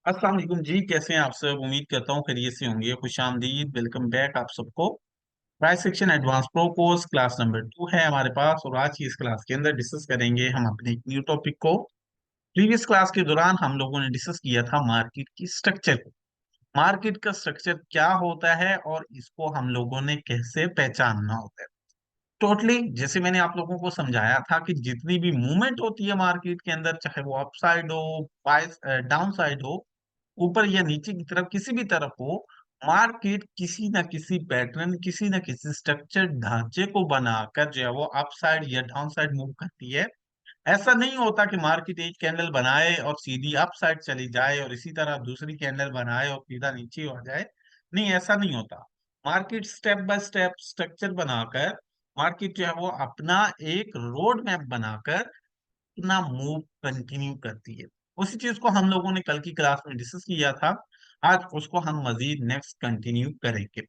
अस्सलाम वालेकुम जी। कैसे हैं आप सब? उम्मीद करता हूँ खैरियत से होंगे। खुशामदीद, वेलकम बैक आप सबको। Price section advance pro course class number 2 है हमारे पास, और आज की इस क्लास के अंदर डिस्कस करेंगे हम अपने एक न्यू टॉपिक को। प्रीवियस क्लास के दौरान हम लोगों ने डिस्कस किया था मार्केट की स्ट्रक्चर को। मार्केट का स्ट्रक्चर क्या होता है और इसको हम लोगों ने कैसे पहचानना होता है। टोटली जैसे मैंने आप लोगों को समझाया था कि जितनी भी मूवमेंट होती है मार्केट के अंदर, चाहे वो अप साइड हो, बाय डाउन साइड हो, ऊपर या नीचे की तरफ, किसी भी तरफ हो, मार्केट किसी ना किसी पैटर्न, किसी ना किसी स्ट्रक्चर ढांचे को बनाकर जो है वो अप साइड या डाउन साइड मूव करती है। ऐसा नहीं होता कि मार्केट एक कैंडल बनाए और सीधी अप साइड चली जाए और इसी तरह दूसरी कैंडल बनाए और सीधा नीचे आ जाए। नहीं, ऐसा नहीं होता। Market step by step structure बनाकर, मार्केट जो है वो अपना एक रोड मैप बनाकर अपना मूव कंटिन्यू करती है। उसी चीज को हम लोगों ने कल की क्लास में डिस्कस किया था। आज उसको हम मजीद नेक्स्ट कंटिन्यू करेंगे।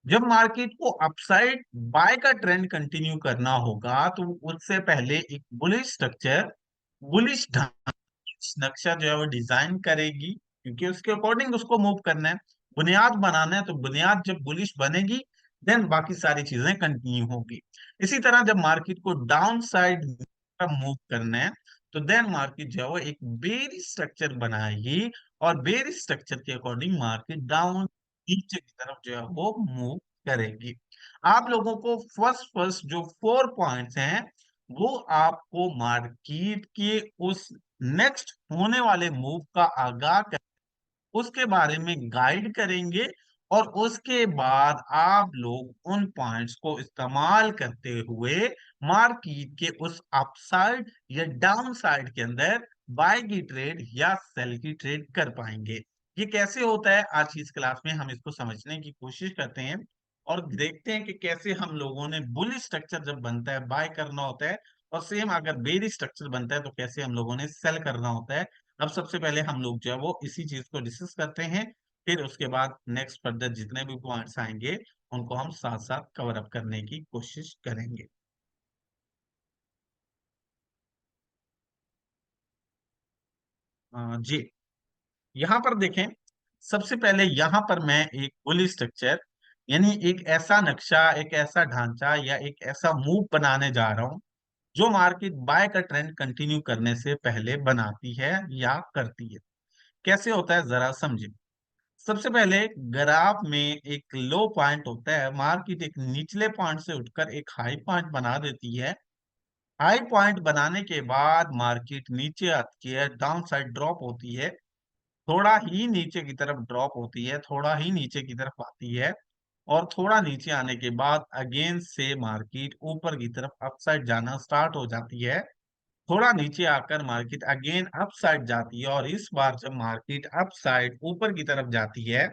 जब मार्केट को अपसाइड बाय का ट्रेंड कंटिन्यू करना होगा तो उससे पहले एक बुलिश स्ट्रक्चर, बुलिश नक्शा जो है वो डिजाइन करेगी, क्योंकि उसके अकॉर्डिंग उसको मूव करना है, बुनियाद बनाना है। तो बुनियाद जब बुलिश बनेगी, देन बाकी सारी चीजें कंटिन्यू होगी। इसी तरह जब मार्केट को डाउन साइड मूव करना है, तो देन मार्केट जो है वो एक बेरिश स्ट्रक्चर बनाएगी, और बेरिश स्ट्रक्चर के अकॉर्डिंग मार्केट डाउन, नीचे की तरफ जो है वो मूव करेगी। आप लोगों को फर्स्ट फर्स्ट जो 4 पॉइंट्स हैं, वो आपको मार्केट के उस नेक्स्ट होने वाले मूव का आगाह कर, उसके बारे में गाइड करेंगे। और उसके बाद आप लोग उन पॉइंट्स को इस्तेमाल करते हुए मार्केट के उस अपसाइड या डाउन साइड के अंदर बाय की ट्रेड या सेल की ट्रेड कर पाएंगे। ये कैसे होता है, आज की इस क्लास में हम इसको समझने की कोशिश करते हैं और देखते हैं कि कैसे हम लोगों ने बुलिश स्ट्रक्चर जब बनता है बाय करना होता है, और सेम अगर बेरिश स्ट्रक्चर बनता है तो कैसे हम लोगों ने सेल करना होता है। अब सबसे पहले हम लोग जो है वो इसी चीज को डिस्कस करते हैं, फिर उसके बाद नेक्स्ट फर्दर जितने भी पॉइंट्स आएंगे उनको हम साथ साथ कवर अप करने की कोशिश करेंगे। जी, यहाँ पर देखें। सबसे पहले यहाँ पर मैं एक बुलिश स्ट्रक्चर, यानी एक ऐसा नक्शा, एक ऐसा ढांचा या एक ऐसा मूव बनाने जा रहा हूँ जो मार्केट बाय का ट्रेंड कंटिन्यू करने से पहले बनाती है या करती है। कैसे होता है जरा समझे। सबसे पहले ग्राफ में एक लो पॉइंट होता है, मार्केट एक निचले पॉइंट से उठकर एक हाई पॉइंट बना देती है। हाई पॉइंट बनाने के बाद मार्केट नीचे आती है, डाउन साइड ड्रॉप होती है, थोड़ा ही नीचे की तरफ ड्रॉप होती है, थोड़ा ही नीचे की तरफ आती है, और थोड़ा नीचे आने के बाद अगेन से मार्केट ऊपर की तरफ अपसाइड जाना स्टार्ट हो जाती है। थोड़ा नीचे आकर मार्केट अगेन अप साइड जाती है, और इस बार जब मार्केट अप साइड ऊपर की तरफ जाती है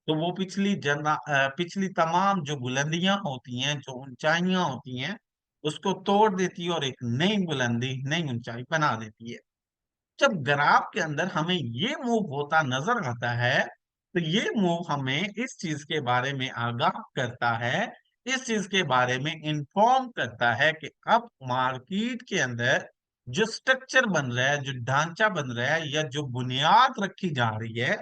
तो वो पिछली तमाम जो बुलंदियां होती हैं, जो ऊंचाइयां होती हैं, उसको तोड़ देती है और एक नई बुलंदी, नई ऊंचाई बना देती है। जब ग्राफ के अंदर हमें ये मूव होता नजर आता है, तो ये मूव हमें इस चीज के बारे में आगाह करता है, इस चीज के बारे में इंफॉर्म करता है कि अब मार्केट के अंदर जो स्ट्रक्चर बन रहा है, जो ढांचा बन रहा है, या जो बुनियाद रखी जा रही है,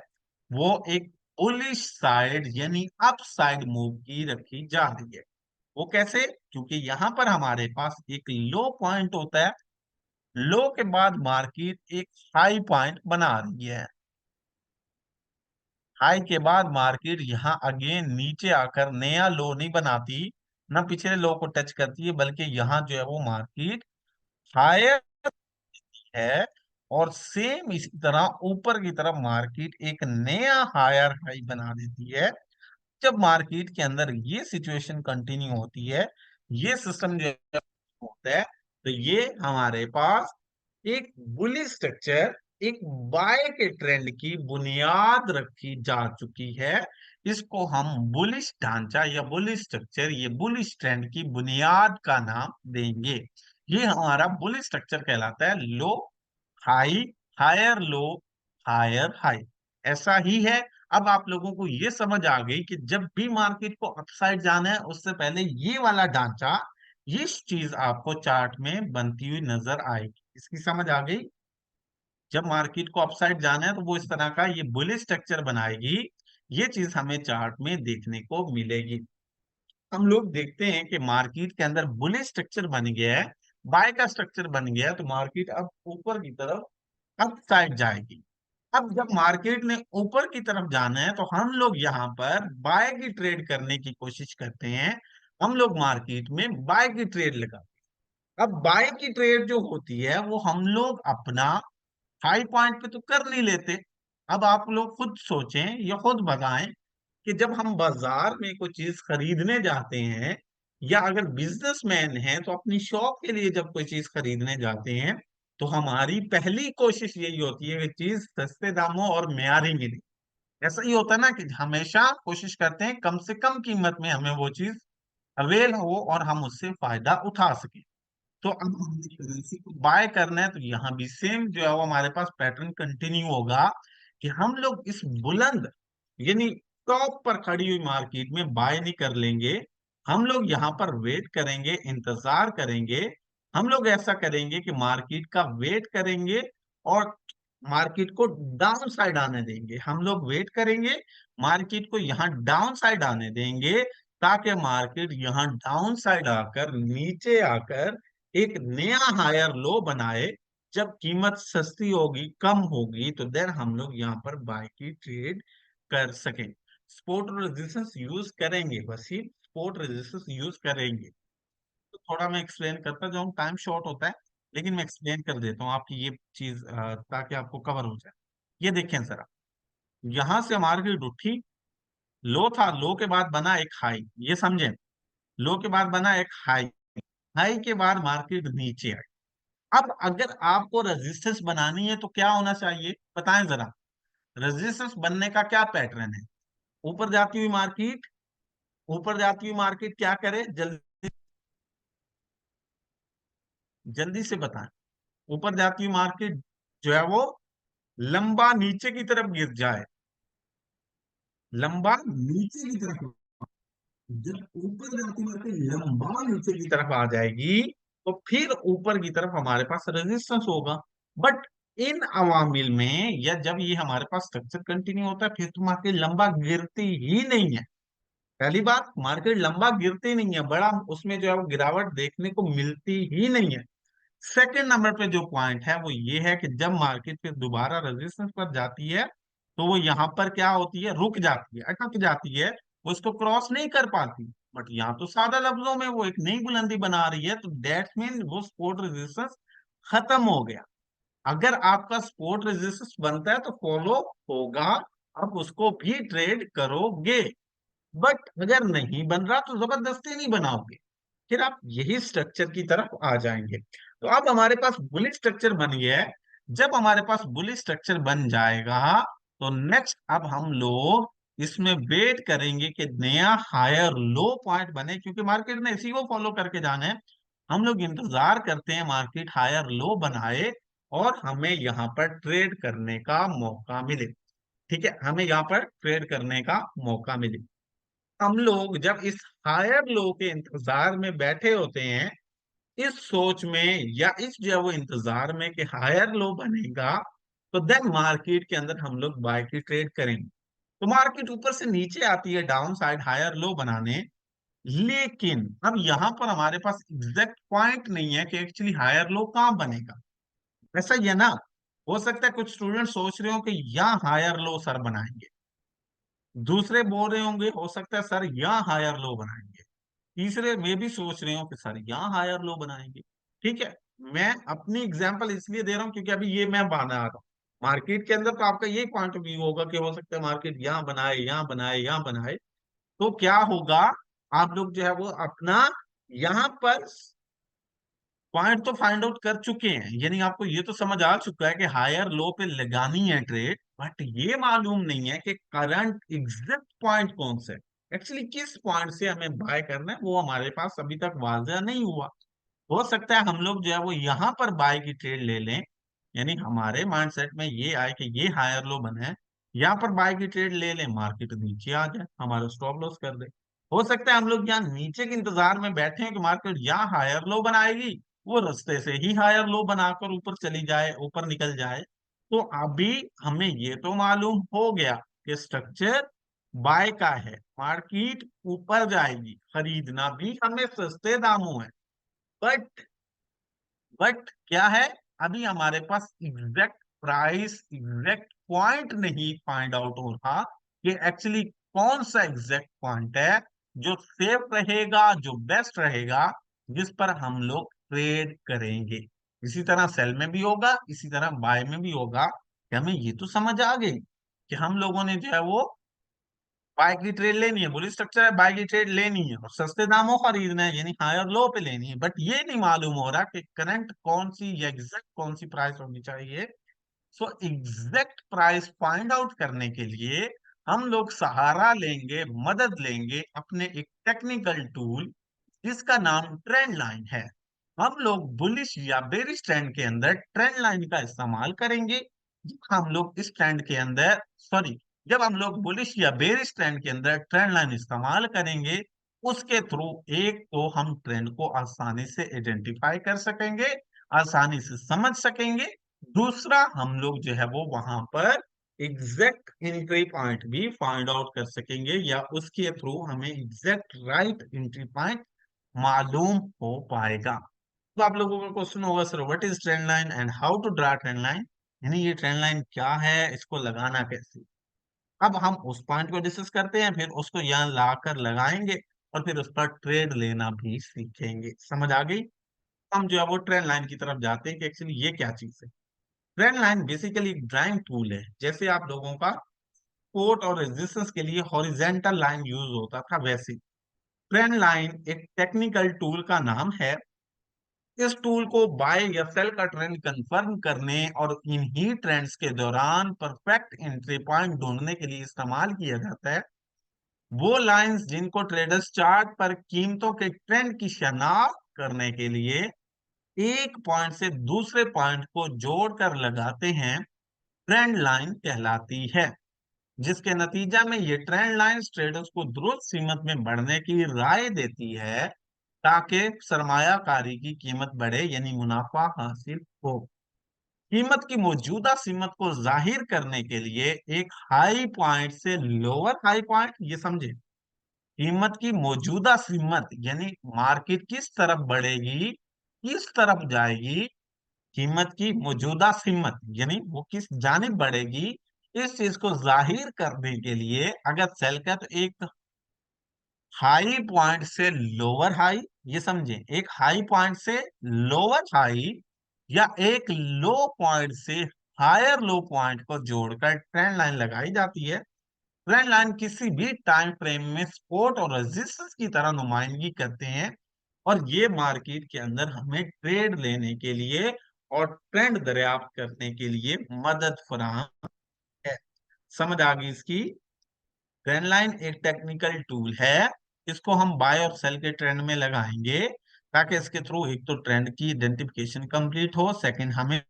वो एक बुलिश साइड यानी अप साइड मूव की रखी जा रही है। वो कैसे? क्योंकि यहाँ पर हमारे पास एक लो पॉइंट होता है, लो के बाद मार्केट एक हाई पॉइंट बना रही है, हाई के बाद मार्केट यहाँ अगेन नीचे आकर नया लो नहीं बनाती, ना पिछले लो को टच करती है, बल्कि यहाँ जो है वो मार्केट हायर है, और सेम इसी तरह ऊपर की तरफ मार्केट एक नया हायर हाई बना देती है। जब मार्केट के अंदर ये सिचुएशन कंटिन्यू होती है, ये सिस्टम जो होता है, तो ये हमारे पास एक बुलिश स्ट्रक्चर, एक बाय के ट्रेंड की बुनियाद रखी जा चुकी है। इसको हम बुलिश ढांचा या बुलिश स्ट्रक्चर, ये बुलिश ट्रेंड की बुनियाद का नाम देंगे। ये हमारा बुलिश स्ट्रक्चर कहलाता है। Low high, higher low, higher high, ऐसा ही है। अब आप लोगों को ये समझ आ गई कि जब भी मार्केट को अपसाइड जाना है उससे पहले ये वाला ढांचा, ये चीज आपको चार्ट में बनती हुई नजर आएगी। इसकी समझ आ गई? जब मार्केट को अपसाइड जाना है तो वो इस तरह का ये बुलिश स्ट्रक्चर बनाएगी। ये चीज हमें चार्ट में देखने को मिलेगी। हम लोग देखते हैं कि मार्केट के अंदर बुलिश स्ट्रक्चर बन गया है, बाय का स्ट्रक्चर बन गया है, तो मार्केट अब ऊपर की तरफ अप साइड जाएगी। अब जब मार्केट ने ऊपर की तरफ जाना है तो हम लोग यहाँ पर बाय की ट्रेड करने की कोशिश करते हैं। हम लोग मार्केट में बाय की ट्रेड लगाते हैं। अब बाय की ट्रेड जो होती है वो हम लोग अपना हाई पॉइंट पे तो कर नहीं लेते। अब आप लोग खुद सोचें या खुद बताएं कि जब हम बाजार में कोई चीज खरीदने जाते हैं, या अगर बिजनेसमैन है तो अपनी शॉप के लिए जब कोई चीज खरीदने जाते हैं, तो हमारी पहली कोशिश यही होती है कि चीज सस्ते दामों और मियारी मिले। ऐसा ही होता है ना कि हमेशा कोशिश करते हैं कम से कम कीमत में हमें वो चीज अवेल हो और हम उससे फायदा उठा सकें। तो अब हमें करेंसी को बाय करना है तो यहाँ भी सेम जो है वो हमारे पास पैटर्न कंटिन्यू होगा कि हम लोग इस बुलंद, यानी टॉप पर खड़ी हुई मार्केट में बाय नहीं कर लेंगे। हम लोग यहाँ पर वेट करेंगे, इंतजार करेंगे। हम लोग ऐसा करेंगे कि मार्केट का वेट करेंगे और मार्केट को डाउन साइड आने देंगे। हम लोग वेट करेंगे, मार्केट को यहाँ डाउन साइड आने देंगे, ताकि मार्केट यहाँ डाउन साइड आकर नीचे आकर एक नया हायर लो बनाए। जब कीमत सस्ती होगी, कम होगी, तो देन हम लोग यहाँ पर बाय की ट्रेड कर सकें। सपोर्ट रेजिस्टेंस यूज करेंगे, बस ही सपोर्ट रेजिस्टेंस यूज करेंगे। तो थोड़ा मैं एक्सप्लेन करता जाऊँ, टाइम शॉर्ट होता है, लेकिन मैं एक्सप्लेन कर देता हूँ आपकी ये चीज ताकि आपको कवर हो जाए। ये देखें जरा, यहाँ से मार्केट उठी, लो था, लो के बाद बना एक हाई, ये समझे, लो के बाद बना एक हाई, हाई के बाद मार्केट नीचे आई। अब अगर आपको रेजिस्टेंस बनानी है तो क्या होना चाहिए, बताएं जरा। रेजिस्टेंस बनने का क्या पैटर्न है? ऊपर जाती हुई मार्केट, ऊपर जाती हुई मार्केट क्या करे, जल्दी जल्दी से बताएं। ऊपर जाती हुई मार्केट जो है वो लंबा नीचे की तरफ गिर जाए, लंबा नीचे की तरफ। जब ऊपर जाती मार्केट लंबा नीचे की तरफ आ जाएगी, तो फिर ऊपर की तरफ हमारे पास रेजिस्टेंस होगा। बट इन अवामिल में, या जब ये हमारे पास स्ट्रक्चर कंटिन्यू होता है, फिर तो मार्केट लंबा गिरती ही नहीं है। पहली बात, मार्केट लंबा गिरती नहीं है, बड़ा उसमें जो है वो गिरावट देखने को मिलती ही नहीं है। सेकंड नंबर पे जो पॉइंट है वो ये है कि जब मार्केट फिर दोबारा रेजिस्टेंस पर जाती है, तो वो यहाँ पर क्या होती है, रुक जाती है, अटक जाती है, वो उसको क्रॉस नहीं कर पाती। बट यहाँ तो सादा लफ्जों में वो एक नई बुलंदी बना रही है, तो दैट्स मीन वो सपोर्ट रेजिस्टेंस खत्म हो गया। अगर आपका सपोर्ट रेजिस्टेंस बनता है तो फॉलो होगा, आप उसको भी ट्रेड करोगे। बट अगर नहीं बन रहा तो जबरदस्ती नहीं बनाओगे, फिर आप यही स्ट्रक्चर की तरफ आ जाएंगे। तो अब हमारे पास बुलिश स्ट्रक्चर बन गया है। जब हमारे पास बुलिश स्ट्रक्चर बन जाएगा, तो नेक्स्ट अब हम लोग इसमें वेट करेंगे कि नया हायर लो पॉइंट बने, क्योंकि मार्केट ने इसी को फॉलो करके जाना है। हम लोग इंतजार करते हैं मार्केट हायर लो बनाए और हमें यहाँ पर ट्रेड करने का मौका मिले। ठीक है, हमें यहाँ पर ट्रेड करने का मौका मिले। हम लोग जब इस हायर लो के इंतजार में बैठे होते हैं, इस सोच में या इस जो है वो इंतजार में कि हायर लो बनेगा, तो देन मार्केट के अंदर हम लोग बाय की ट्रेड करेंगे। तो मार्केट ऊपर से नीचे आती है डाउन साइड हायर लो बनाने, लेकिन अब यहाँ पर हमारे पास एग्जैक्ट पॉइंट नहीं है कि एक्चुअली हायर लो कहाँ बनेगा। ऐसा ही है ना, हो सकता है कुछ स्टूडेंट सोच रहे हो कि यहाँ हायर लो सर बनाएंगे, दूसरे बोल रहे होंगे हो सकता है सर यहाँ हायर लो बनाएंगे, तीसरे में भी सोच रहे हो कि सर यहाँ हायर लो बनाएंगे। ठीक है, मैं अपनी एग्जांपल इसलिए दे रहा हूँ क्योंकि अभी ये मैं बना रहा हूँ। मार्केट के अंदर तो आपका यही पॉइंट ऑफ व्यू होगा कि हो सकता है मार्केट यहाँ बनाए, यहाँ बनाए, यहाँ बनाए। तो क्या होगा, आप लोग जो है वो अपना यहाँ पर पॉइंट तो फाइंड आउट कर चुके हैं, यानी आपको ये तो समझ आ चुका है कि हायर लो पे लगानी है ट्रेड। बट ये मालूम नहीं है कि करंट एग्जैक्ट पॉइंट कौन सा है, एक्चुअली किस पॉइंट से हमें बाय करना है, वो हमारे पास अभी तक वाजह नहीं हुआ। हो सकता है हम लोग जो है वो यहाँ पर बाय की ट्रेड ले लें, यानी हमारे माइंडसेट में ये आए कि ये हायर लो बना है, यहाँ पर बाय की ट्रेड ले लें, मार्केट नीचे आ जाए, हमारा स्टॉप लॉस कर दे। हो सकता है हम लोग यहाँ नीचे के इंतजार में बैठे हैं कि मार्केट यहाँ हायर लो बनाएगी, वो रास्ते से ही हायर लो बनाकर ऊपर चली जाए, ऊपर निकल जाए। तो अभी हमें ये तो मालूम हो गया कि स्ट्रक्चर बाय का है, मार्केट ऊपर जाएगी, खरीदना भी हमें सस्ते दामों है। बट क्या है, अभी हमारे पास एग्जैक्ट प्राइस, एग्जैक्ट पॉइंट नहीं फाइंड आउट हो रहा कि एक्चुअली कौन सा एग्जैक्ट पॉइंट है जो सेफ रहेगा, जो बेस्ट रहेगा, जिस पर हम लोग ट्रेड करेंगे। इसी तरह सेल में भी होगा, इसी तरह बाय में भी होगा कि हमें ये तो समझ आ गई कि हम लोगों ने जो है वो बाय की ट्रेड लेनी है, बुलिश स्ट्रक्चर है, बाय की ट्रेड लेनी है और सस्ते दामों खरीदना है, यानी हाई और लो पे लेनी है। बट ये नहीं मालूम हो रहा कि करंट कौन सी या एग्जैक्ट कौन सी प्राइस होनी चाहिए। So exact price find out करने के लिए हम लोग सहारा लेंगे, मदद लेंगे अपने एक टेक्निकल टूल जिसका नाम ट्रेंड लाइन है। हम लोग बुलिश या बेरिश ट्रेंड के अंदर ट्रेंड लाइन का इस्तेमाल करेंगे। जब हम लोग इस ट्रेंड के अंदर सॉरी जब हम लोग बुलिश या बेरिश ट्रेंड के अंदर ट्रेंड लाइन इस्तेमाल करेंगे, उसके थ्रू एक तो हम ट्रेंड को आसानी से आइडेंटिफाई कर सकेंगे, आसानी से समझ सकेंगे। दूसरा, हम लोग जो है वो वहां पर एग्जैक्ट एंट्री पॉइंट भी फाइंड आउट कर सकेंगे, या उसके थ्रू हमें एग्जैक्ट राइट एंट्री पॉइंट मालूम हो पाएगा। तो आप लोगों का क्वेश्चन होगा, sir what is trend line and how to draw trend line, यानी ये ट्रेंड लाइन क्या है, इसको लगाना कैसे। अब हम उस पॉइंट को डिस्कस करते हैं, फिर उसको यहाँ लाकर लगाएंगे और फिर उस पर ट्रेड लेना भी सीखेंगे। समझ आ गई। हम जो है वो ट्रेंड लाइन की तरफ जाते हैं कि एक्चुअली ये क्या चीज है। ट्रेंड लाइन बेसिकली एक ड्राइंग टूल है। जैसे आप लोगों का सपोर्ट और रेजिस्टेंस के लिए हॉरिजेंटल लाइन यूज होता था, वैसे ट्रेंड लाइन एक टेक्निकल टूल का नाम है। इस टूल को बाय या सेल का ट्रेंड कंफर्म करने और इन्हीं ट्रेंड्स के दौरान परफेक्ट एंट्री पॉइंट ढूंढने के लिए इस्तेमाल किया जाता है। वो लाइंस जिनको ट्रेडर्स चार्ट पर कीमतों के ट्रेंड की शनाख्त करने के लिए एक पॉइंट से दूसरे पॉइंट को जोड़कर लगाते हैं, ट्रेंड लाइन कहलाती है। जिसके नतीजा में ये ट्रेंड लाइंस ट्रेडर्स को दुरुस्त कीमत में बढ़ने की राय देती है ताकि सरमायाकारी की कीमत बढ़े, यानी मुनाफा हासिल हो। कीमत की मौजूदा कीमत को जाहिर करने के लिए एक हाई पॉइंट से लोअर हाई पॉइंट, ये समझे, कीमत की मौजूदा कीमत यानी मार्केट किस तरफ बढ़ेगी, किस तरफ जाएगी, कीमत की मौजूदा कीमत यानी वो किस जानिब बढ़ेगी, इस चीज को जाहिर करने के लिए अगर सेल का तो एक हाई पॉइंट से लोअर हाई, ये समझे, एक हाई पॉइंट से लोअर हाई या एक लो पॉइंट से हायर लो पॉइंट को जोड़कर ट्रेंड लाइन लगाई जाती है। ट्रेंड लाइन किसी भी टाइम फ्रेम में सपोर्ट और रेजिस्टेंस की तरह नुमाइंदगी करते हैं और ये मार्केट के अंदर हमें ट्रेड लेने के लिए और ट्रेंड दरियाफ्त करने के लिए मदद फराहम है। समझ आ गई इसकी। ट्रेंड लाइन एक टेक्निकल टूल है, इसको हम बाय और सेल के ट्रेंड में लगाएंगे ताकि इसके थ्रू एक तो ट्रेंड की आइडेंटिफिकेशन कंप्लीट हो, सेकंड हमें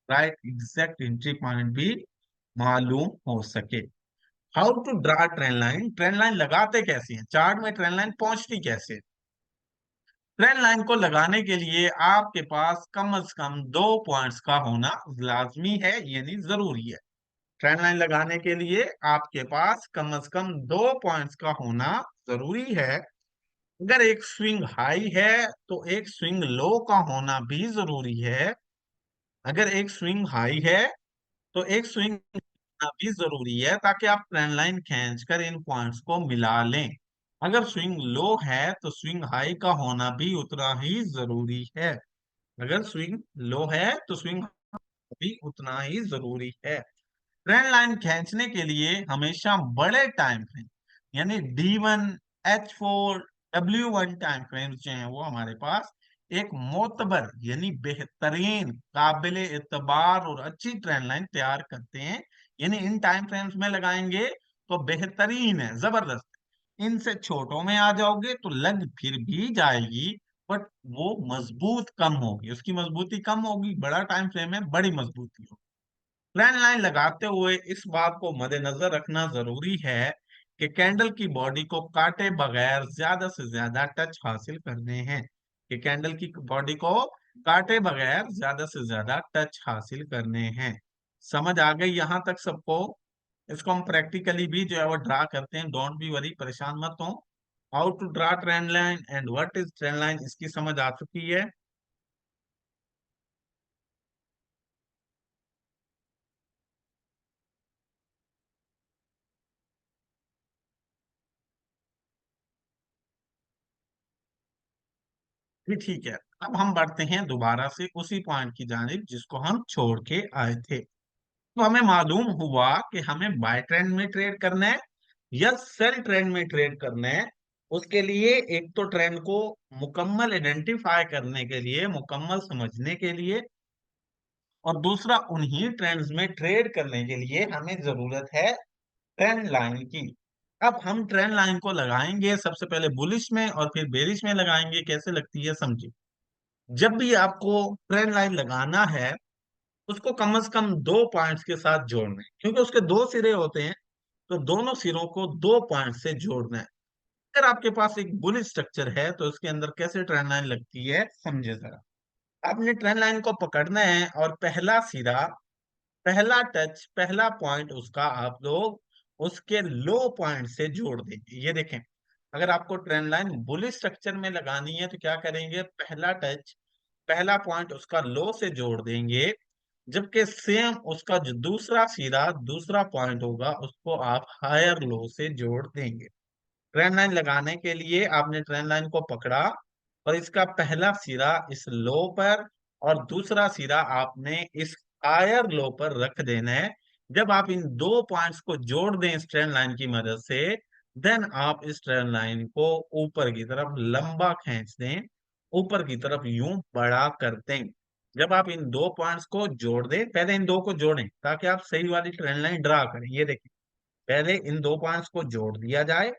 राइट एग्जैक्ट एंट्री पॉइंट भी मालूम हो सके। How to draw trend line, trend line लगाते कैसे हैं, चार्ट में ट्रेंड लाइन पहुंचती कैसे। ट्रेंड लाइन को लगाने के लिए आपके पास कम से कम दो पॉइंट्स का होना लाजमी है, यानी जरूरी है। ट्रेंड लाइन लगाने के लिए आपके पास कम से कम दो पॉइंट्स का होना जरूरी है। अगर एक स्विंग हाई है तो एक स्विंग लो का होना भी जरूरी है। अगर एक स्विंग हाई है तो एक स्विंग भी जरूरी है ताकि आप ट्रेंड लाइन खींचकर इन पॉइंट्स को मिला लें। अगर स्विंग लो है तो स्विंग हाई का होना भी उतना ही जरूरी है। अगर स्विंग लो है तो स्विंग भी उतना ही जरूरी है। ट्रेंड लाइन खींचने के लिए हमेशा बड़े टाइम फ्रेम यानी D1, H4, W1 time frame जो है वो हमारे पास एक मोतबर यानी बेहतरीन, काबिल एतबार और अच्छी ट्रेंड लाइन तैयार करते हैं। यानी इन टाइम फ्रेम्स में लगाएंगे तो बेहतरीन है, जबरदस्त। इनसे छोटों में आ जाओगे तो लग फिर भी जाएगी, बट वो मजबूत कम होगी, उसकी मजबूती कम होगी। बड़ा टाइम फ्रेम है, बड़ी मजबूती होगी। ट्रेंड लाइन लगाते हुए इस बात को मद्देनजर रखना जरूरी है कि कैंडल की बॉडी को काटे बगैर ज्यादा से ज्यादा टच हासिल करने हैं, कि कैंडल की बॉडी को काटे बगैर ज्यादा से ज्यादा टच हासिल करने हैं। समझ आ गई यहाँ तक सबको? इसको हम प्रैक्टिकली भी जो है वो ड्रा करते हैं, डोंट बी वरी, परेशान मत हो। How to draw trend line and what is trend line, इसकी समझ आ चुकी है? भी ठीक है। अब हम बढ़ते हैं दोबारा से उसी पॉइंट की जानिब जिसको हम छोड़ के आए थे। तो हमें मालूम हुआ कि हमें बाय ट्रेंड में ट्रेड करना है या सेल ट्रेंड में ट्रेड करना है। उसके लिए एक तो ट्रेंड को मुकम्मल आइडेंटिफाई करने के लिए, मुकम्मल समझने के लिए, और दूसरा उन्हीं ट्रेंड्स में ट्रेड करने के लिए हमें जरूरत है ट्रेंड लाइन की। अब हम ट्रेंड लाइन को लगाएंगे सबसे पहले बुलिश में और फिर बेरिश में लगाएंगे, कैसे लगती है समझिए। जब भी आपको ट्रेंड लाइन लगाना है, उसको कम से कम दो पॉइंट्स के साथ जोड़ना है, क्योंकि उसके दो सिरे होते हैं। तो दोनों सिरों को दो पॉइंट से जोड़ना है। अगर आपके पास एक बुलिश स्ट्रक्चर है तो इसके अंदर कैसे ट्रेंड लाइन लगती है समझे जरा। आपने ट्रेंड लाइन को पकड़ना है और पहला सिरा, पहला टच, पहला पॉइंट उसका आप लोग उसके लो पॉइंट से जोड़ देंगे। ये देखें, अगर आपको ट्रेंड लाइन बुलिश स्ट्रक्चर में लगानी है तो क्या करेंगे, पहला टच, पहला पॉइंट उसका लो से जोड़ देंगे। जबकि सेम उसका जो दूसरा सिरा, दूसरा पॉइंट होगा, उसको आप हायर लो से जोड़ देंगे। ट्रेंड लाइन लगाने के लिए आपने ट्रेंड लाइन को पकड़ा और इसका पहला सिरा इस लो पर और दूसरा सिरा आपने इस हायर लो पर रख देना है। जब आप इन दो पॉइंट्स को जोड़ दें इस ट्रेंड लाइन की मदद से, देन आप इस ट्रेंड लाइन को ऊपर की तरफ लंबा खींच दें, ऊपर की तरफ यूं बड़ा कर दें। जब आप इन दो पॉइंट्स को जोड़ दें, पहले इन दो को जोड़ें ताकि आप सही वाली ट्रेंड लाइन ड्रा करें। ये देखिए, पहले इन दो पॉइंट्स को जोड़ दिया जाए,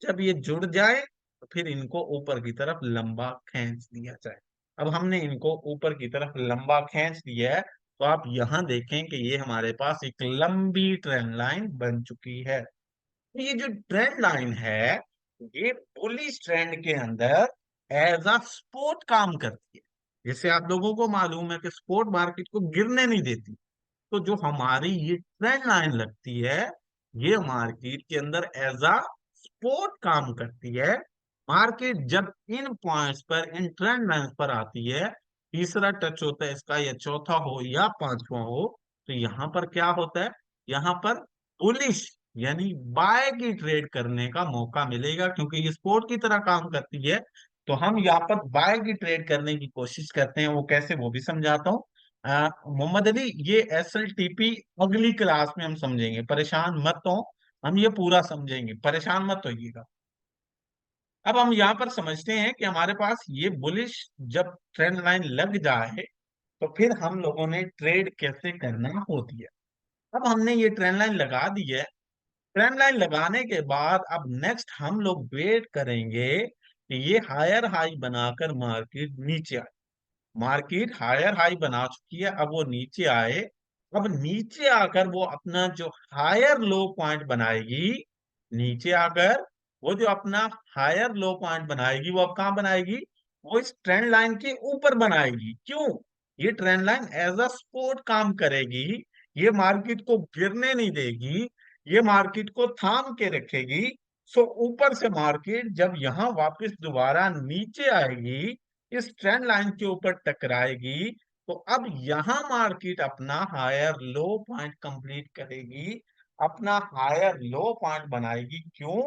जब ये जुड़ जाए तो फिर इनको ऊपर की तरफ लंबा खींच दिया जाए। अब हमने इनको ऊपर की तरफ लंबा खींच दिया है, तो आप यहां देखें कि ये हमारे पास एक लंबी ट्रेंड लाइन बन चुकी है। तो ये जो ट्रेंड लाइन है, ये बुलिश ट्रेंड के अंदर एज अ सपोर्ट काम करती है। जैसे आप लोगों को मालूम है कि सपोर्ट मार्केट को गिरने नहीं देती। तो जो हमारी ये ट्रेंड लाइन लगती है, ये मार्केट के अंदर एज अ सपोर्ट काम करती है। मार्केट जब इन पॉइंट्स पर, इन ट्रेंड लाइन पर आती है, तीसरा टच होता है इसका या चौथा हो या पांचवा हो, तो यहाँ पर क्या होता है, यहाँ पर बुलिश यानी बाय की ट्रेड करने का मौका मिलेगा, क्योंकि ये सपोर्ट की तरह काम करती है। तो हम यहाँ पर बाय की ट्रेड करने की कोशिश करते हैं, वो कैसे वो भी समझाता हूँ। मोहम्मद अली, ये SLTP अगली क्लास में हम समझेंगे, परेशान मत हो। हम ये पूरा समझेंगे, परेशान मत होइएगा। अब हम यहाँ पर समझते हैं कि हमारे पास ये बुलिश जब ट्रेंड लाइन लग जाए तो फिर हम लोगों ने ट्रेड कैसे करना होती है। अब हमने ये ट्रेंड लाइन लगा दी है। ट्रेंड लाइन लगाने के बाद अब नेक्स्ट हम लोग वेट करेंगे कि ये हायर हाई बनाकर मार्केट नीचे आए। मार्केट हायर हाई बना चुकी है, अब वो नीचे आए। अब नीचे आकर वो अपना जो हायर लो पॉइंट बनाएगी, नीचे आकर वो जो अपना हायर लो पॉइंट बनाएगी, वो अब कहाँ बनाएगी, वो इस ट्रेंड लाइन के ऊपर बनाएगी। क्यों? ये trend line as a support काम करेगी। ये मार्केट को गिरने नहीं देगी, ये मार्केट को थाम के रखेगी। सो ऊपर से मार्केट जब यहाँ वापस दोबारा नीचे आएगी, इस ट्रेंड लाइन के ऊपर टकराएगी, तो अब यहां मार्केट अपना हायर लो पॉइंट कंप्लीट करेगी, अपना हायर लो पॉइंट बनाएगी। क्यों?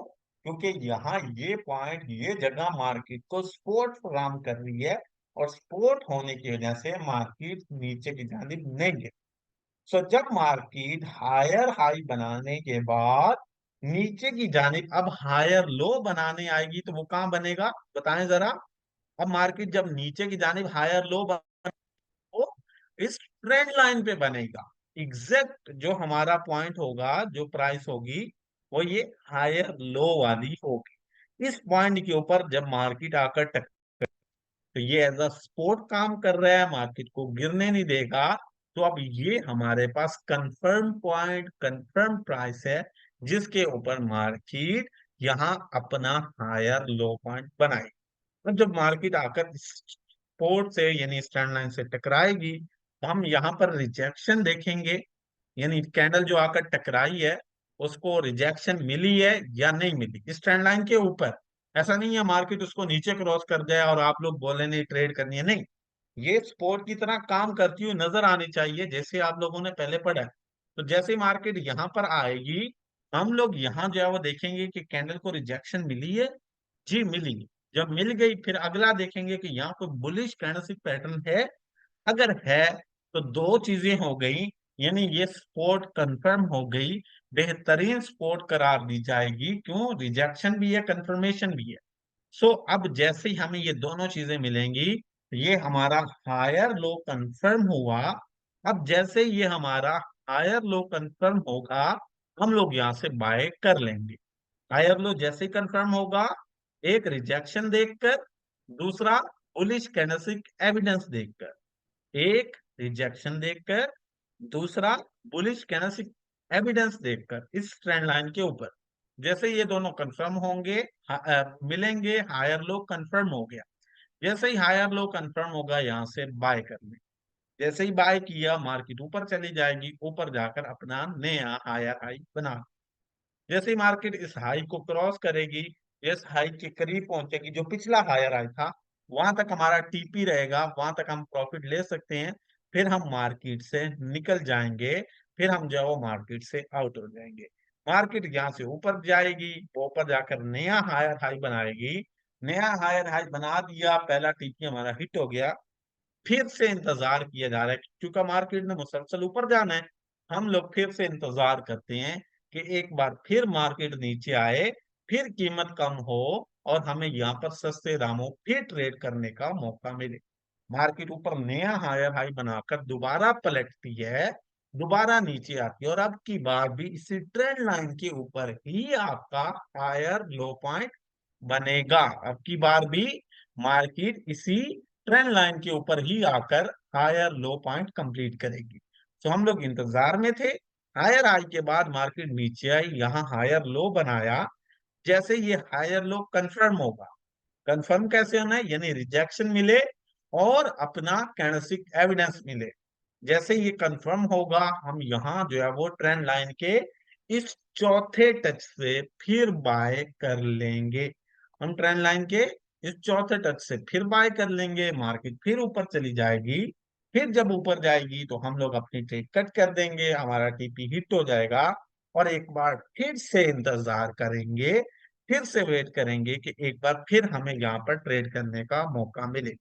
क्योंकि यहाँ ये पॉइंट, ये जगह मार्केट को सपोर्ट फराहम कर रही है, और सपोर्ट होने की वजह से मार्केट नीचे की जानिब नहीं गिर। सो जब मार्केट हायर हाई बनाने के बाद नीचे की जानिब अब हायर लो बनाने आएगी, तो वो कहां बनेगा बताएं जरा। अब मार्केट जब नीचे की जानिब हायर लो वो इस ट्रेंड लाइन पे बनेगा। एग्जैक्ट जो हमारा पॉइंट होगा, जो प्राइस होगी, वो ये हायर लो वाली होगी। इस पॉइंट के ऊपर जब मार्केट आकर टक, तो ये एज अ सपोर्ट काम कर रहा है, मार्केट को गिरने नहीं देगा। तो अब ये हमारे पास कंफर्म पॉइंट, कंफर्म प्राइस है, जिसके ऊपर मार्केट यहाँ अपना हायर लो पॉइंट बनाए। अब जब मार्केट आकर सपोर्ट से यानी स्टैंड लाइन से टकराएगी, तो हम यहाँ पर रिजेक्शन देखेंगे। यानी कैंडल जो आकर टकराई है उसको रिजेक्शन मिली है या नहीं मिली इस ट्रेंड लाइन के ऊपर। ऐसा नहीं है मार्केट उसको नीचे क्रॉस कर जाए और आप लोग बोले नहीं ट्रेड करनी है, नहीं। ये स्पोर्ट की तरह काम करती हुई नजर आनी चाहिए जैसे आप लोगों ने पहले पढ़ा है। तो जैसे ही मार्केट यहाँ पर आएगी हम लोग यहाँ जो है वो देखेंगे कि कैंडल को रिजेक्शन मिली है। जी मिली। जब मिल गई फिर अगला देखेंगे कि यहाँ पे बुलिश कैंडलस्टिक पैटर्न है। अगर है तो दो चीजें हो गई, यानी ये स्पोर्ट कंफर्म हो गई, बेहतरीन स्पोर्ट करार दी जाएगी। क्यों? रिजेक्शन भी है, कंफर्मेशन भी है। सो अब जैसे ही हमें ये दोनों चीजें मिलेंगी, ये हमारा हायर लो कंफर्म हुआ। अब जैसे ये हमारा हायर लो कंफर्म होगा हम लोग यहाँ से बाय कर लेंगे। हायर लो जैसे ही कंफर्म होगा, एक रिजेक्शन देखकर, दूसरा बुलिश कैंडलस्टिक एविडेंस देखकर। एक रिजेक्शन देखकर, दूसरा बुलिश कैंडलस्टिक एविडेंस देखकर इस ट्रेंड लाइन के ऊपर जैसे ये दोनों कंफर्म होंगे, मिलेंगे, हायर लो कंफर्म हो गया। जैसे ही हायर लो कंफर्म होगा यहाँ से बाय कर ले। जैसे ही बाय किया मार्केट ऊपर चली जाएगी, ऊपर जाकर अपना नया हायर हाई बना। जैसे ही मार्केट इस हाई को क्रॉस करेगी, इस हाई के करीब पहुंचेगी जो पिछला हायर हाई था, वहां तक हमारा टीपी रहेगा, वहां तक हम प्रॉफिट ले सकते हैं। फिर हम मार्केट से निकल जाएंगे, फिर हम जो है वो मार्केट से आउट हो जाएंगे। मार्केट यहाँ से ऊपर जाएगी, वो ऊपर जाकर नया हायर हाई बनाएगी। नया हायर हाई बना दिया, पहला टीपी हमारा हिट हो गया। फिर से इंतजार किया जा रहा है क्योंकि मार्केट ने मुसलसल ऊपर जाना है। हम लोग फिर से इंतजार करते हैं कि एक बार फिर मार्केट नीचे आए, फिर कीमत कम हो और हमें यहाँ पर सस्ते दामों फिर ट्रेड करने का मौका मिले। मार्केट ऊपर नया हायर हाई बनाकर दोबारा पलटती है, दोबारा नीचे आती है और अब की बार भी इसी ट्रेंड लाइन के ऊपर ही आपका हायर लो पॉइंट बनेगा। अब की बार भी मार्केट इसी ट्रेंड लाइन के ऊपर ही आकर हायर लो पॉइंट कंप्लीट करेगी। तो हम लोग इंतजार में थे। हायर हाई के बाद मार्केट नीचे आई, यहाँ हायर लो बनाया। जैसे ये हायर लो कंफर्म होगा, कंफर्म कैसे होना है, यानी रिजेक्शन मिले और अपना कैंडलस्टिक एविडेंस मिले। जैसे ये कंफर्म होगा हम यहाँ जो है वो ट्रेंड लाइन के इस चौथे टच से फिर बाय कर लेंगे। हम ट्रेंड लाइन के इस चौथे टच से फिर बाय कर लेंगे, मार्केट फिर ऊपर चली जाएगी। फिर जब ऊपर जाएगी तो हम लोग अपनी ट्रेड कट कर देंगे, हमारा टीपी हिट हो जाएगा और एक बार फिर से इंतजार करेंगे, फिर से वेट करेंगे कि एक बार फिर हमें यहाँ पर ट्रेड करने का मौका मिले।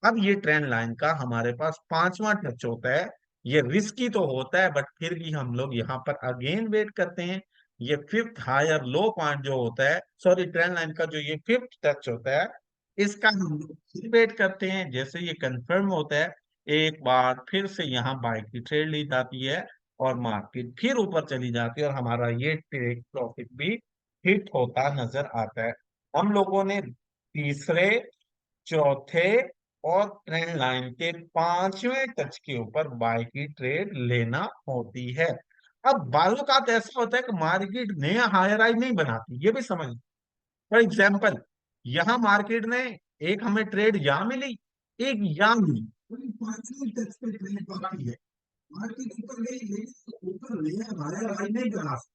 अब ये ट्रेंड लाइन का हमारे पास पांचवा टच होता है। ये रिस्की तो होता है बट फिर भी हम लोग यहाँ पर अगेन वेट करते हैं। ये फिफ्थ हायर लो पॉइंट जो होता है, सॉरी ट्रेंड लाइन का जो ये फिफ्थ टच होता है, इसका हम लोग वेट करते हैं। जैसे ये कंफर्म होता है एक बार फिर से यहाँ बाय की ट्रेड ली जाती है और मार्केट फिर ऊपर चली जाती है और हमारा ये टेक प्रॉफिट भी हिट होता नजर आता है। हम लोगों ने तीसरे, चौथे और ट्रेंड लाइन के पांचवें टच के ऊपर बाय की ट्रेड लेना होती है। अब बालों का तो ऐसा होता है कि मार्केट नया हायर हाई नहीं बनाती, ये भी समझ। फॉर एग्जाम्पल यहाँ मार्केट ने एक हमें ट्रेड यहाँ मिली, एक यहाँ मिली, पूरी पांचवें टच पे ट्रेड बाकी है। मार्केट ऊपर गई लेकिन ऊपर नया हायर हाई नहीं बना सकती,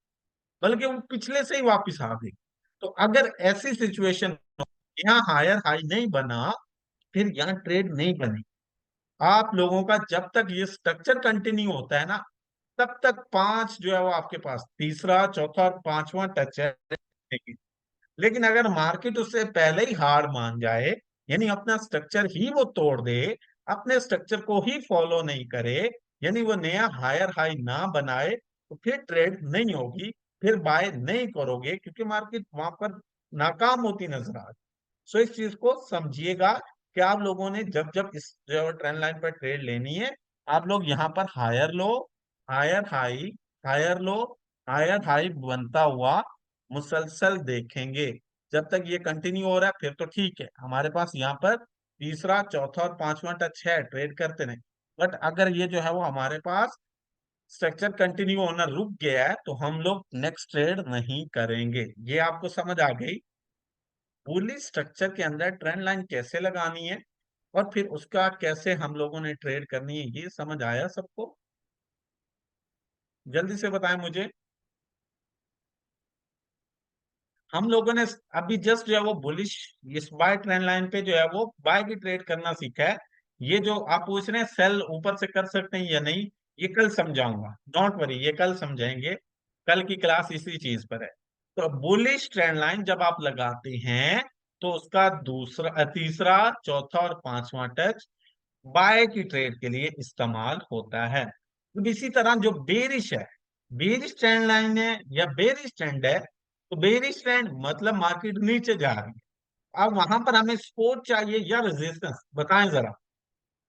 बल्कि वो पिछले से ही वापस आ गई। तो अगर ऐसी सिचुएशन यहाँ हायर हाई नहीं बना, फिर यहाँ ट्रेड नहीं बनी। आप लोगों का जब तक ये स्ट्रक्चर कंटिन्यू होता है ना, तब तक पांच जो है वो आपके पास तीसरा, चौथा और पांचवा टच है। लेकिन अगर मार्केट उससे पहले ही हार मान जाए, यानी अपना स्ट्रक्चर ही वो तोड़ दे, अपने स्ट्रक्चर को ही फॉलो नहीं करे, यानी वो नया हायर हाई ना बनाए, तो फिर ट्रेड नहीं होगी, फिर बाय नहीं करोगे क्योंकि मार्केट वहां पर नाकाम होती नजर आ रही। सो इस चीज को समझिएगा कि आप लोगों ने जब जब इस जो ट्रेंड लाइन पर ट्रेड लेनी है, आप लोग यहाँ पर higher low, higher high, higher low, higher high बनता हुआ मुसलसल देखेंगे। जब तक ये कंटिन्यू हो रहा है फिर तो ठीक है, हमारे पास यहाँ पर तीसरा, चौथा और पांचवा टच है, ट्रेड करते नहीं। बट अगर ये जो है वो हमारे पास स्ट्रक्चर कंटिन्यू होना रुक गया है तो हम लोग नेक्स्ट ट्रेड नहीं करेंगे। ये आपको समझ आ गई? पूरी स्ट्रक्चर के अंदर ट्रेंड लाइन कैसे लगानी है और फिर उसका कैसे हम लोगों ने ट्रेड करनी है, ये समझ आया सबको? जल्दी से बताएं मुझे। हम लोगों ने अभी जस्ट जो है वो बुलिश, इस बाय ट्रेंड लाइन पे जो है वो बाय की ट्रेड करना सीखा है। ये जो आप पूछ रहे हैं सेल ऊपर से कर सकते हैं या नहीं, ये कल समझाऊंगा, डोंट वरी, ये कल समझाएंगे। कल की क्लास इसी चीज पर है। तो बुलिश ट्रेंड लाइन जब आप लगाते हैं तो उसका दूसरा, तीसरा, चौथा और पांचवा टच बाय की ट्रेड के लिए इस्तेमाल होता है। अब इसी तरह जो बेरिश है, बेरिश ट्रेंड लाइन है या बेरिश ट्रेंड है, तो बेरिश ट्रेंड मतलब मार्केट नीचे जा रही है। अब वहां पर हमें सपोर्ट चाहिए या रेजिस्टेंस, बताएं जरा।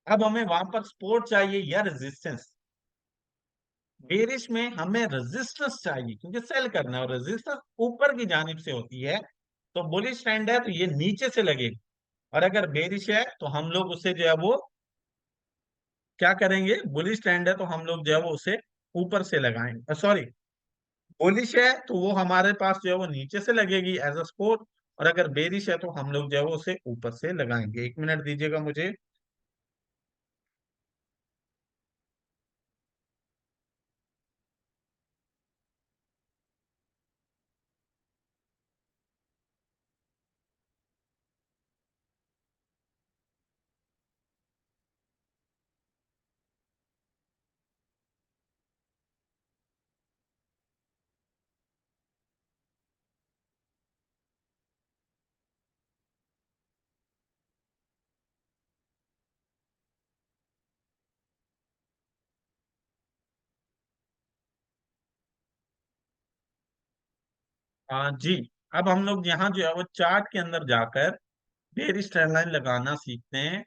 अब हमें वहां पर सपोर्ट चाहिए या रेजिस्टेंस। बेरिश में हमें रेजिस्टेंस चाहिए क्योंकि सेल करना है, और रेजिस्टेंस ऊपर की जानिब से होती है। तो बुलिश ट्रेंड है तो ये नीचे से लगेगी, और अगर बेरिश है तो हम लोग उसे जो है वो क्या करेंगे, बुलिश ट्रेंड है तो हम लोग जो है वो उसे ऊपर से लगाएंगे, सॉरी, बुलिश है तो वो हमारे पास जो है वो नीचे से लगेगी एज अ सपोर्ट, और अगर बेरिश है तो हम लोग जो है वो उसे ऊपर से लगाएंगे। एक मिनट दीजिएगा मुझे। हाँ जी। अब हम लोग यहाँ जो है वो चार्ट के अंदर जाकर बेरिश ट्रेंड लाइन लगाना सीखते हैं,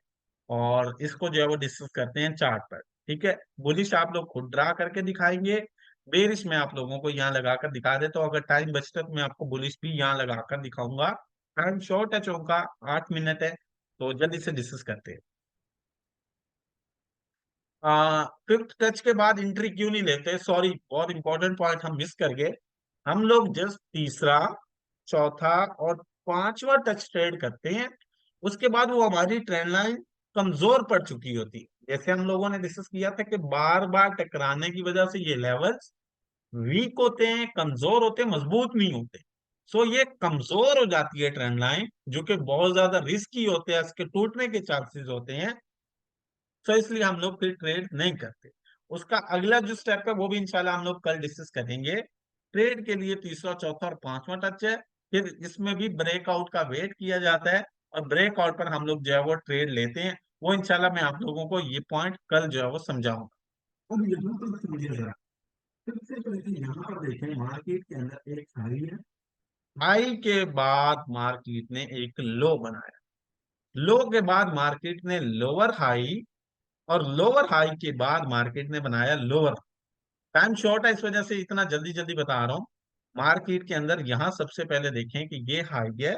और इसको जो है वो डिस्कस करते हैं चार्ट पर। ठीक है, बुलिश आप लोग खुद ड्रा करके दिखाएंगे, बेरिश में आप लोगों को यहाँ लगाकर दिखा दे, तो अगर टाइम बचता तो मैं आपको बुलिश भी यहाँ लगाकर दिखाऊंगा। टाइम शॉर्ट है, चौका 8 मिनट है, तो जल्दी से डिस्कस करते हैं। फिफ्थ टच के बाद एंट्री क्यों नहीं लेते, सॉरी, बहुत इंपॉर्टेंट पॉइंट हम मिस कर गए। हम लोग जस्ट तीसरा, चौथा और पांचवा टच ट्रेड करते हैं, उसके बाद वो हमारी ट्रेंड लाइन कमजोर पड़ चुकी होती है। जैसे हम लोगों ने डिस्कस किया था कि बार बार टकराने की वजह से ये लेवल्स वीक होते हैं, कमजोर होते हैं, मजबूत नहीं होते। सो ये कमजोर हो जाती है ट्रेंड लाइन, जो कि बहुत ज्यादा रिस्की होते हैं, इसके टूटने के चांसेस होते हैं। तो इसलिए हम लोग फिर ट्रेड नहीं करते। उसका अगला जो स्टेप है वो भी इंशाल्लाह हम लोग कल डिस्कस करेंगे। ट्रेड के लिए तीसरा, चौथा और पांचवा टच है। फिर इसमें भी ब्रेकआउट का वेट किया जाता है, और ब्रेकआउट पर हम लोग जो है वो ट्रेड लेते हैं। वो इंशाल्लाह मैं आप लोगों को ये पॉइंट कल जो है वो समझाऊंगा। अब यहाँ पर समझिए जरा, सबसे पहले यहाँ पर देखें मार्केट के अंदर एक हाई है, हाई के बाद मार्केट ने एक लो बनाया, लो के बाद मार्केट ने लोअर हाई, और लोअर हाई के बाद मार्केट ने बनाया लोअर। टाइम शॉर्ट है इस वजह से इतना जल्दी जल्दी बता रहा हूं। मार्केट के अंदर यहां सबसे पहले देखें कि ये हाई है,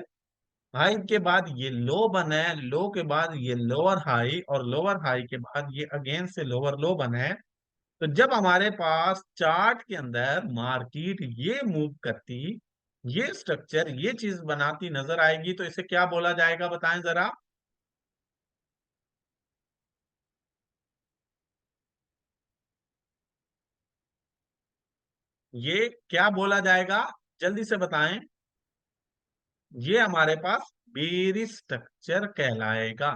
हाई के बाद ये लो बना है, लो के बाद ये लोअर हाई, और लोअर हाई के बाद ये अगेन से लोअर लो बना है। तो जब हमारे पास चार्ट के अंदर मार्केट ये मूव करती, ये स्ट्रक्चर, ये चीज बनाती नजर आएगी, तो इसे क्या बोला जाएगा, बताएं जरा। ये क्या बोला जाएगा, जल्दी से बताएं। ये हमारे पास बेरी स्ट्रक्चर कहलाएगा।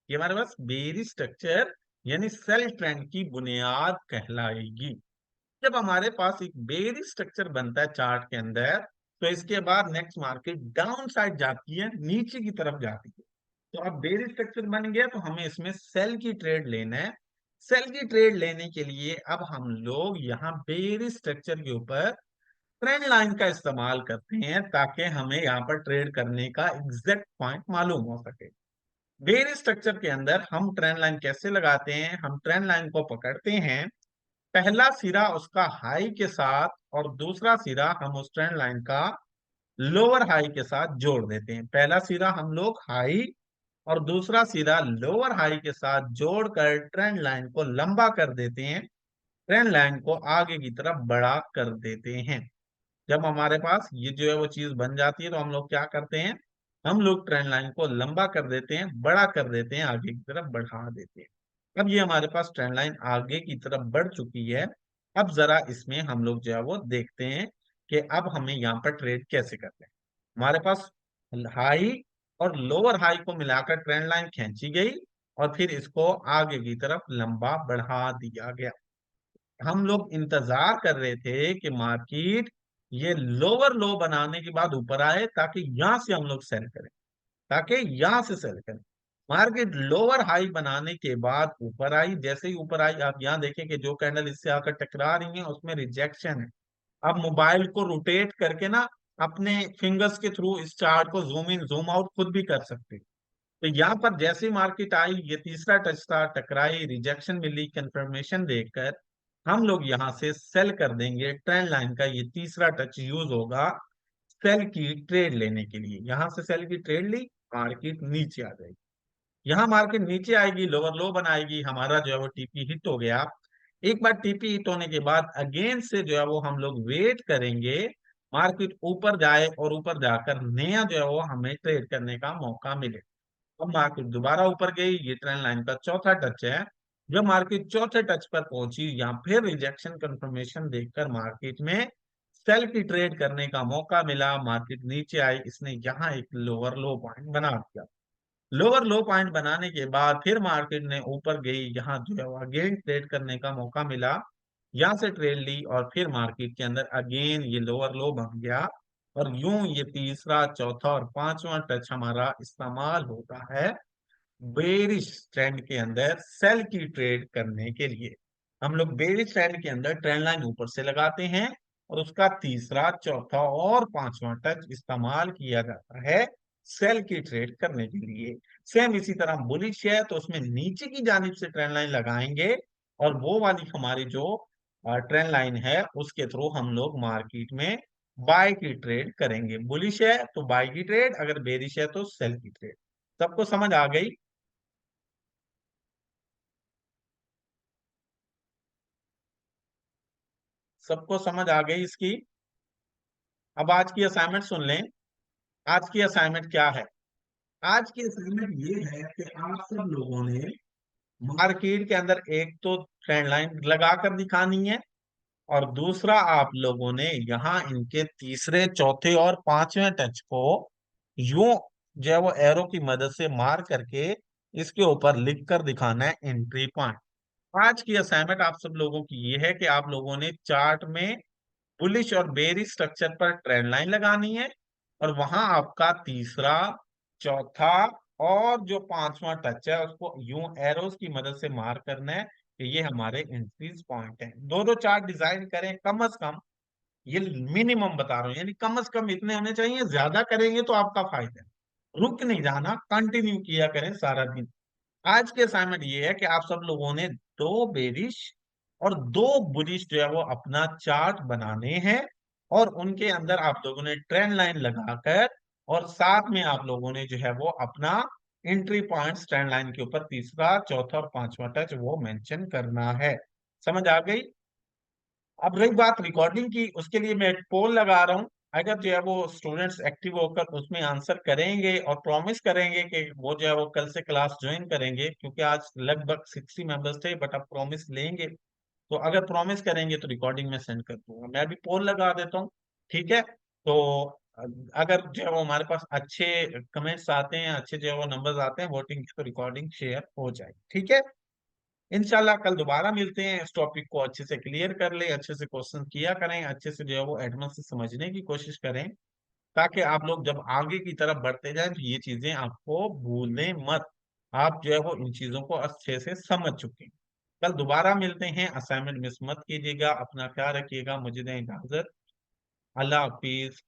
ये हमारे पास बेरी स्ट्रक्चर यानी सेल ट्रेंड की बुनियाद कहलाएगी। जब हमारे पास एक बेरी स्ट्रक्चर बनता है चार्ट के अंदर, तो इसके बाद नेक्स्ट मार्केट डाउन साइड जाती है, नीचे की तरफ जाती है। तो अब बेरी स्ट्रक्चर बन गया तो हमें इसमें सेल की ट्रेड लेना है। सेल की ट्रेड लेने के लिए अब हम लोग यहाँ बेरी स्ट्रक्चर के ऊपर ट्रेंड लाइन का इस्तेमाल करते हैं, ताकि हमें यहाँ पर ट्रेड करने का एग्जैक्ट पॉइंट मालूम हो सके। बेयर स्ट्रक्चर के अंदर हम ट्रेंड लाइन कैसे लगाते हैं, हम ट्रेंड लाइन को पकड़ते हैं, पहला सिरा उसका हाई के साथ और दूसरा सिरा हम उस ट्रेंड लाइन का लोअर हाई के साथ जोड़ देते हैं। पहला सिरा हम लोग हाई और दूसरा सिरा लोअर हाई के साथ जोड़कर ट्रेंड लाइन को लंबा कर देते हैं, ट्रेंड लाइन को आगे की तरफ बड़ा कर देते हैं। जब हमारे पास ये जो है वो चीज बन जाती है तो हम लोग क्या करते हैं, हम लोग ट्रेंड लाइन को लंबा कर देते हैं, बड़ा कर देते हैं, आगे की तरफ बढ़ा देते हैं। अब ये हमारे पास ट्रेंड लाइन आगे की तरफ बढ़ चुकी है। अब जरा इसमें हम लोग जो है वो देखते हैं कि अब हमें यहाँ पर ट्रेड कैसे करते हैं। हमारे पास हाई और लोअर हाई को मिलाकर ट्रेंड लाइन खींची गई और फिर इसको आगे की तरफ लंबा बढ़ा दिया गया। हम लोग इंतजार कर रहे थे कि मार्केट ये लोअर लो बनाने के बाद ऊपर आए ताकि यहां से हम लोग सेल करें, ताकि यहां से सेल करें। मार्केट लोअर हाई बनाने के बाद ऊपर आई, जैसे ही ऊपर आई आप यहां देखें कि जो कैंडल इससे आकर टकरा रही है उसमें रिजेक्शन है। आप मोबाइल को रोटेट करके ना अपने फिंगर्स के थ्रू इस चार्ट को जूम इन जूम आउट खुद भी कर सकते हैं। तो यहाँ पर जैसे मार्केट आई, ये तीसरा टच था, टकराई, रिजेक्शन मिली, कंफर्मेशन देखकर हम लोग यहाँ से सेल कर देंगे। ट्रेंड लाइन का ये तीसरा टच यूज होगा सेल की ट्रेड लेने के लिए। यहाँ से सेल की ट्रेड ली, मार्केट नीचे आ जाएगी। यहाँ मार्केट नीचे आएगी, लोअर लो बनाएगी, हमारा जो है वो टीपी हिट हो गया। एक बार टीपी हिट होने के बाद अगेन से जो है वो हम लोग वेट करेंगे मार्केट ऊपर जाए और ऊपर जाकर नया जो है वो हमें ट्रेड करने का मौका मिले। अब मार्केट दोबारा ऊपर गई, ये ट्रेंड लाइन का चौथा टच है। जब मार्केट चौथे टच पर पहुंची, यहाँ फिर रिजेक्शन कंफर्मेशन देखकर मार्केट में सेल की ट्रेड करने का मौका मिला। मार्केट नीचे आई, इसने यहाँ एक लोअर लो पॉइंट बना दिया। लोअर लो पॉइंट बनाने के बाद फिर मार्केट ने ऊपर गई, यहाँ जो है वो अगेन ट्रेड करने का मौका मिला। यहाँ से ट्रेड ली और फिर मार्केट के अंदर अगेन ये लोअर लो बन गया। और यूं ये तीसरा, चौथा और पांचवा टच हमारा इस्तेमाल होता है बेरिश ट्रेंड के अंदर सेल की ट्रेड करने के लिए। हम लोग बेरिश ट्रेंड के अंदर ट्रेंड लाइन ऊपर से लगाते हैं और उसका तीसरा, चौथा और पांचवा टच इस्तेमाल किया जाता है सेल की ट्रेड करने के लिए। सेम इसी तरह बुलिश है तो उसमें नीचे की जानिब से ट्रेंड लाइन लगाएंगे और वो वाली हमारी जो ट्रेंड लाइन है उसके थ्रू हम लोग मार्केट में बाय की ट्रेड करेंगे। बुलिश है तो बाय की ट्रेड, अगर बेरिश है तो सेल की ट्रेड। सबको समझ आ गई? सबको समझ आ गई इसकी? अब आज की असाइनमेंट सुन लें। आज की असाइनमेंट क्या है? आज की असाइनमेंट ये है कि आप सब लोगों ने मार्केट के अंदर एक तो ट्रेंड लाइन लगा कर दिखानी है और दूसरा आप लोगों ने यहाँ इनके तीसरे, चौथे और पांचवें टच को यूं जो है वो एरो की मदद से मार करके इसके ऊपर लिख कर दिखाना है एंट्री पॉइंट। आज की असाइनमेंट आप सब लोगों की ये है कि आप लोगों ने चार्ट में बुलिश और बेरिश स्ट्रक्चर पर ट्रेंड लाइन लगानी है और वहां आपका तीसरा, चौथा और जो पांचवा टच है उसको यूं एरोस की मदद से मार करना है कि ये हमारे एंट्रीज पॉइंट हैं। दो दो चार्ट डिजाइन करें कम से कम, ये मिनिमम बता रहा हूँ, यानी कम से कम इतने होने चाहिए, ज्यादा करेंगे तो आपका फायदा है। रुक नहीं जाना, कंटिन्यू किया करें सारा दिन। आज के असाइनमेंट ये है कि आप सब लोगों ने दो बेरिश और दो बुलिश जो है वो अपना चार्ट बनाने हैं और उनके अंदर आप लोगों ने ट्रेंड लाइन लगाकर और साथ में आप लोगों ने जो है वो अपना एंट्री पॉइंट्स ट्रेंड लाइन के ऊपर तीसरा, चौथा और पांचवा टच वो मेंशन करना है। समझ आ गई? अब रही बात रिकॉर्डिंग की, उसके लिए मैं एक पोल लगा रहा हूँ। अगर जो है वो स्टूडेंट्स एक्टिव होकर उसमें आंसर करेंगे और प्रॉमिस करेंगे कि वो जो है वो कल से क्लास ज्वाइन करेंगे, क्योंकि आज लगभग 60 मेंबर्स थे बट अब प्रॉमिस लेंगे, तो अगर प्रॉमिस करेंगे तो रिकॉर्डिंग में सेंड कर दूंगा। मैं अभी पोल लगा देता हूँ, ठीक है? तो अ, अगर जो है वो हमारे पास अच्छे कमेंट्स आते हैं, अच्छे जो है वो नंबर्स आते हैं वोटिंग की, तो रिकॉर्डिंग शेयर हो जाए, ठीक है? इंशाल्लाह कल दोबारा मिलते हैं। इस टॉपिक को अच्छे से क्लियर कर ले, अच्छे से क्वेश्चन किया करें, अच्छे से जो है वो एडवांस से समझने की कोशिश करें, ताकि आप लोग जब आगे की तरफ बढ़ते जाएं तो ये चीजें आपको भूलें मत। आप जो है वो इन चीजों को अच्छे से समझ चुके हैं। कल दोबारा मिलते हैं, असाइनमेंट मिस मत कीजिएगा, अपना ख्याल रखिएगा, मुझे दें इजाजत। अल्लाह हाफिज।